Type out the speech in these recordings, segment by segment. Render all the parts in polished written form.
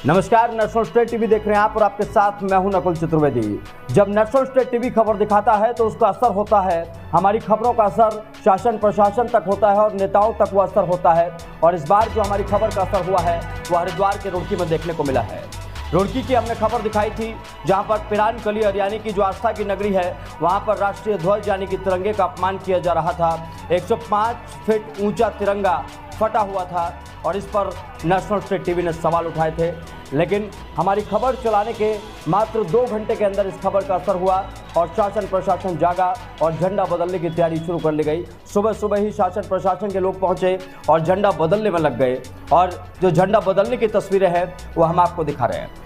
नमस्कार, national state TV देख रहे हैं आप और आपके साथ मैं हूं नकुल चतुर्वेदी। जब नेशनल स्टेट टीवी खबर दिखाता है तो उसका असर होता है, हमारी खबरों का असर शासन प्रशासन तक होता है और नेताओं तक वो असर होता है। और इस बार जो हमारी खबर का असर हुआ है वो हरिद्वार के रुड़की में देखने को मिला है। रुड़की की हमने खबर दिखाई थी जहां पर पिरान कलियर यानी कि जो आस्था की नगरी है वहां पर राष्ट्रीय ध्वज यानी कि तिरंगे का अपमान किया जा रहा था। 105 फीट ऊंचा तिरंगा फटा हुआ था और इस पर नेशनल स्टेट टीवी ने सवाल उठाए थे, लेकिन हमारी खबर चलाने के मात्र 2 घंटे के अंदर इस खबर का असर हुआ और शासन प्रशासन जागा और झंडा बदलने की तैयारी शुरू कर ली गई। सुबह सुबह ही शासन प्रशासन के लोग पहुंचे और झंडा बदलने में लग गए और जो झंडा बदलने की तस्वीरें हैं वो हम आपको दिखा रहे हैं।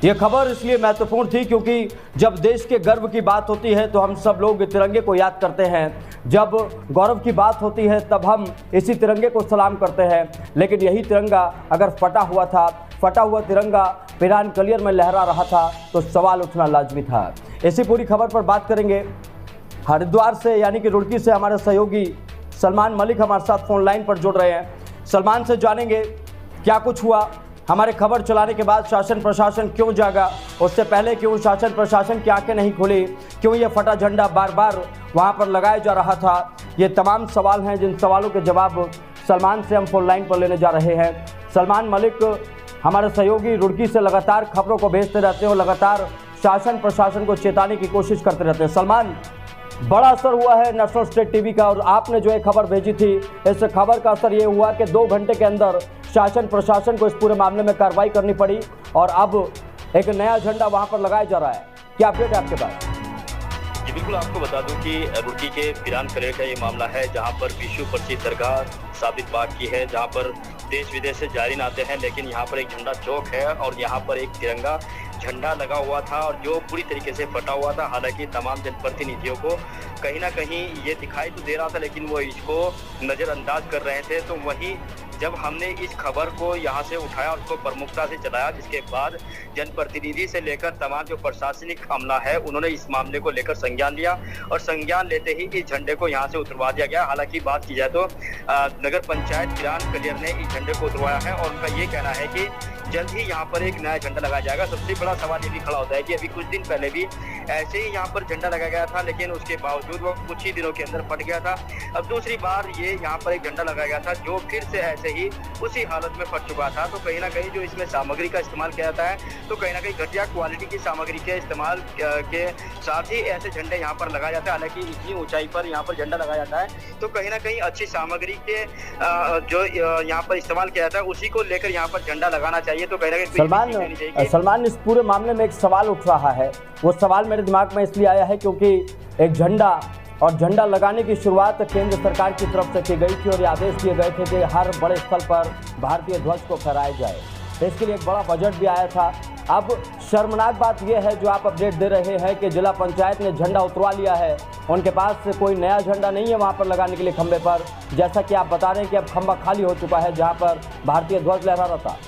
ये खबर इसलिए महत्वपूर्ण थी क्योंकि जब देश के गर्व की बात होती है तो हम सब लोग तिरंगे को याद करते हैं, जब गौरव की बात होती है तब हम इसी तिरंगे को सलाम करते हैं। लेकिन यही तिरंगा अगर फटा हुआ तिरंगा पिरान कलियर में लहरा रहा था तो सवाल उठना लाजमी था। इसी पूरी खबर पर बात करेंगे हरिद्वार से यानी कि रुड़की से हमारे सहयोगी सलमान मलिक हमारे साथ फोन लाइन पर जुड़ रहे हैं। सलमान से जानेंगे क्या कुछ हुआ, हमारे खबर चलाने के बाद शासन प्रशासन क्यों जागा, उससे पहले क्यों शासन प्रशासन की आंखें नहीं खुली, क्यों ये फटा झंडा बार बार वहां पर लगाया जा रहा था। ये तमाम सवाल हैं जिन सवालों के जवाब सलमान से हम फोन लाइन पर लेने जा रहे हैं। सलमान मलिक हमारे सहयोगी रुड़की से लगातार खबरों को भेजते रहते हैं और लगातार शासन प्रशासन को चेताने की कोशिश करते रहते हैं। सलमान, बड़ा असर हुआ है नेशनल स्टेट टीवी का और आपने जो एक खबर भेजी थी इस खबर का असर ये हुआ कि 2 घंटे के अंदर शासन प्रशासन को इस पूरे मामले में कार्रवाई करनी पड़ी और अब एक नया झंडा वहां पर लगाया जा रहा है। क्या अपडेट है आपके पास? जी बिल्कुल, आपको बता दूं कि रुड़की के पिरान कलियर का ये मामला है जहां पर विश्व प्रसिद्ध दरगाह साबित बाग की है, जहां पर देश विदेश से जायरीन आते हैं। लेकिन यहाँ पर एक झंडा चौक है और यहाँ पर एक तिरंगा झंडा लगा हुआ था और जो पूरी तरीके से फटा हुआ था। हालांकि तमाम जनप्रतिनिधियों को कहीं ना कहीं ये दिखाई तो दे रहा था लेकिन वो इसको नज़रअंदाज कर रहे थे। तो वहीं जब हमने इस खबर को यहाँ से उठाया और उसको प्रमुखता से चलाया, जिसके बाद जनप्रतिनिधि से लेकर तमाम जो प्रशासनिक अमला है उन्होंने इस मामले को लेकर संज्ञान लिया और संज्ञान लेते ही इस झंडे को यहाँ से उतरवा दिया गया। हालांकि बात की जाए तो नगर पंचायत पिरान कलियर ने इस झंडे को उतरवाया है और उनका ये कहना है कि जल्द ही यहाँ पर एक नया झंडा लगाया जाएगा। सबसे बड़ा सवाल ये भी खड़ा होता है कि अभी कुछ दिन पहले भी ऐसे ही यहाँ पर झंडा लगाया गया था, लेकिन उसके बावजूद वो कुछ ही दिनों के अंदर फट गया था। अब दूसरी बार ये यहाँ पर एक झंडा लगाया गया था जो फिर से ऐसे ही उसी हालत में फट चुका था। तो कहीं ना कहीं जो इसमें सामग्री का इस्तेमाल किया जाता है तो कहीं ना कहीं घटिया क्वालिटी की सामग्री के इस्तेमाल के साथ ही ऐसे झंडे यहाँ पर लगाया जाता है। हालांकि इतनी ऊंचाई पर यहाँ पर झंडा लगाया जाता है तो कहीं ना कहीं अच्छी सामग्री के जो यहाँ पर इस्तेमाल किया जाता है उसी को लेकर यहाँ पर झंडा लगाना चाहिए। तो कहीं ना कहीं सलमान, इस पूरे मामले में एक सवाल उठ रहा है। वो सवाल मेरे दिमाग में इसलिए आया है क्योंकि एक झंडा लगाने की शुरुआत केंद्र सरकार की तरफ से की गई थी और ये आदेश दिए गए थे कि हर बड़े स्थल पर भारतीय ध्वज को फहराया जाए। तो इसके लिए एक बड़ा बजट भी आया था। अब शर्मनाक बात यह है जो आप अपडेट दे रहे हैं कि जिला पंचायत ने झंडा उतरवा लिया है, उनके पास कोई नया झंडा नहीं है वहां पर लगाने के लिए खंबे पर, जैसा कि आप बता रहे हैं कि अब खंबा खाली हो चुका है जहां पर भारतीय ध्वज लहरा रहा था।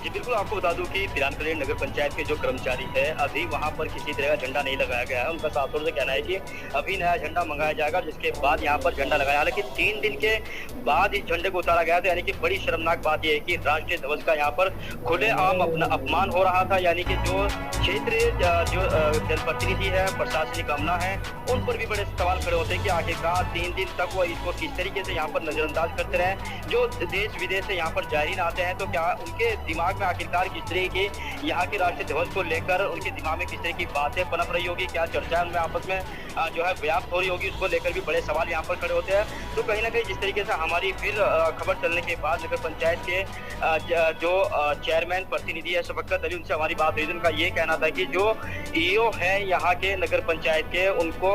जी बिल्कुल, आपको बता दूं कि पिरान कलियर नगर पंचायत के जो कर्मचारी है अभी वहां पर किसी तरह का झंडा नहीं लगाया गया है। उनका साफ तौर से कहना है कि अभी नया झंडा मंगाया जाएगा जिसके बाद यहां पर झंडा लगाया। हालांकि 3 दिन के बाद इस झंडे को उतारा गया था। यानी कि बड़ी शर्मनाक बात यह है कि राष्ट्रीय ध्वज का यहाँ पर खुलेआम अपना अपमान हो रहा था। यानी कि जो क्षेत्रीय जो जनप्रतिनिधि है, प्रशासनिक अमला है, उन पर भी बड़े सवाल खड़े होते हैं कि आखिरकार 3 दिन तक वो इसको किस तरीके से यहाँ पर नजरअंदाज करते रहे। जो देश विदेश से यहाँ पर जायरीन आते हैं तो क्या उनके दिमाग में आखिरकार किस तरह की यहाँ के राष्ट्रीय ध्वज को लेकर उनके दिमाग में किस तरह की बातें पनप रही होगी, क्या चर्चा उनमें आपस में जो है व्याप्त हो रही होगी, उसको लेकर भी बड़े सवाल यहाँ पर खड़े होते हैं। तो कहीं ना कहीं जिस तरीके से हमारी फिर खबर चलने के बाद नगर पंचायत के जो चेयरमैन प्रतिनिधि है शफकत अली, उनसे हमारी बात हुई, उनका ये कहना था कि जो ईओ है यहाँ के नगर पंचायत के उनको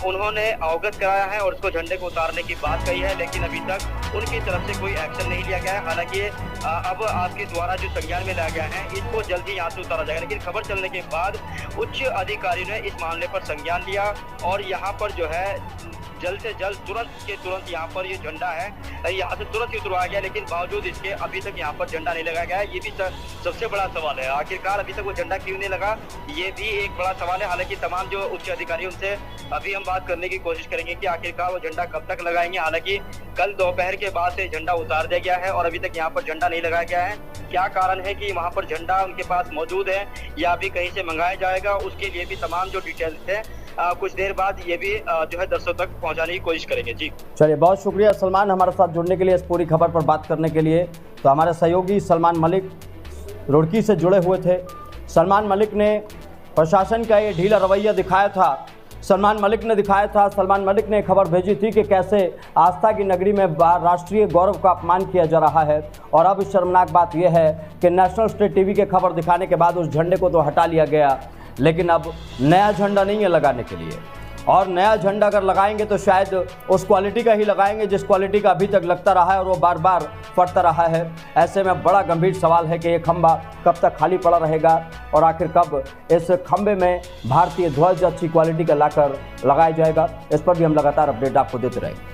उन्होंने अवगत कराया है और उसको झंडे को उतारने की बात कही है, लेकिन अभी तक उनकी तरफ से कोई एक्शन नहीं लिया गया है। हालांकि अब आपके द्वारा जो संज्ञान में लाया गया है इसको जल्दी यहाँ से उतारा जाएगा, लेकिन खबर चलने के बाद उच्च अधिकारियों ने इस मामले पर संज्ञान लिया और यहाँ पर जो है जल्द से जल्द तुरंत के तुरंत यहाँ पर ये झंडा है यहाँ से तुरंत ही उतरवाया गया, लेकिन बावजूद इसके अभी तक यहाँ पर झंडा नहीं लगाया गया है। ये भी सबसे बड़ा सवाल है, आखिरकार अभी तक वो झंडा क्यों नहीं लगा, ये भी एक बड़ा सवाल है। हालांकि तमाम जो उच्च अधिकारी उनसे अभी हम बात करने की कोशिश करेंगे कि आखिरकार वो झंडा कब तक लगाएंगे। हालांकि कल दोपहर के बाद से झंडा उतार दिया गया है और अभी तक यहाँ पर झंडा नहीं लगाया गया है। क्या कारण है कि वहाँ पर झंडा उनके पास मौजूद है या अभी कहीं से मंगाया जाएगा, उसके लिए भी तमाम जो डिटेल्स है कुछ देर बाद ये भी जो है दर्शकों तक पहुंचाने की कोशिश करेंगे। जी चलिए, बहुत शुक्रिया सलमान हमारे साथ जुड़ने के लिए, इस पूरी खबर पर बात करने के लिए। तो हमारे सहयोगी सलमान मलिक रुड़की से जुड़े हुए थे। सलमान मलिक ने प्रशासन का ये ढीला रवैया दिखाया था, सलमान मलिक ने खबर भेजी थी कि कैसे आस्था की नगरी में राष्ट्रीय गौरव का अपमान किया जा रहा है। और अब शर्मनाक बात यह है कि नेशनल स्टेट टीवी के खबर दिखाने के बाद उस झंडे को तो हटा लिया गया, लेकिन अब नया झंडा नहीं है लगाने के लिए। और नया झंडा अगर लगाएंगे तो शायद उस क्वालिटी का ही लगाएंगे जिस क्वालिटी का अभी तक लगता रहा है और वो बार बार फटता रहा है। ऐसे में बड़ा गंभीर सवाल है कि ये खंभा कब तक खाली पड़ा रहेगा और आखिर कब इस खंभे में भारतीय ध्वज अच्छी क्वालिटी का लाकर लगाया जाएगा। इस पर भी हम लगातार अपडेट आपको देते रहेंगे।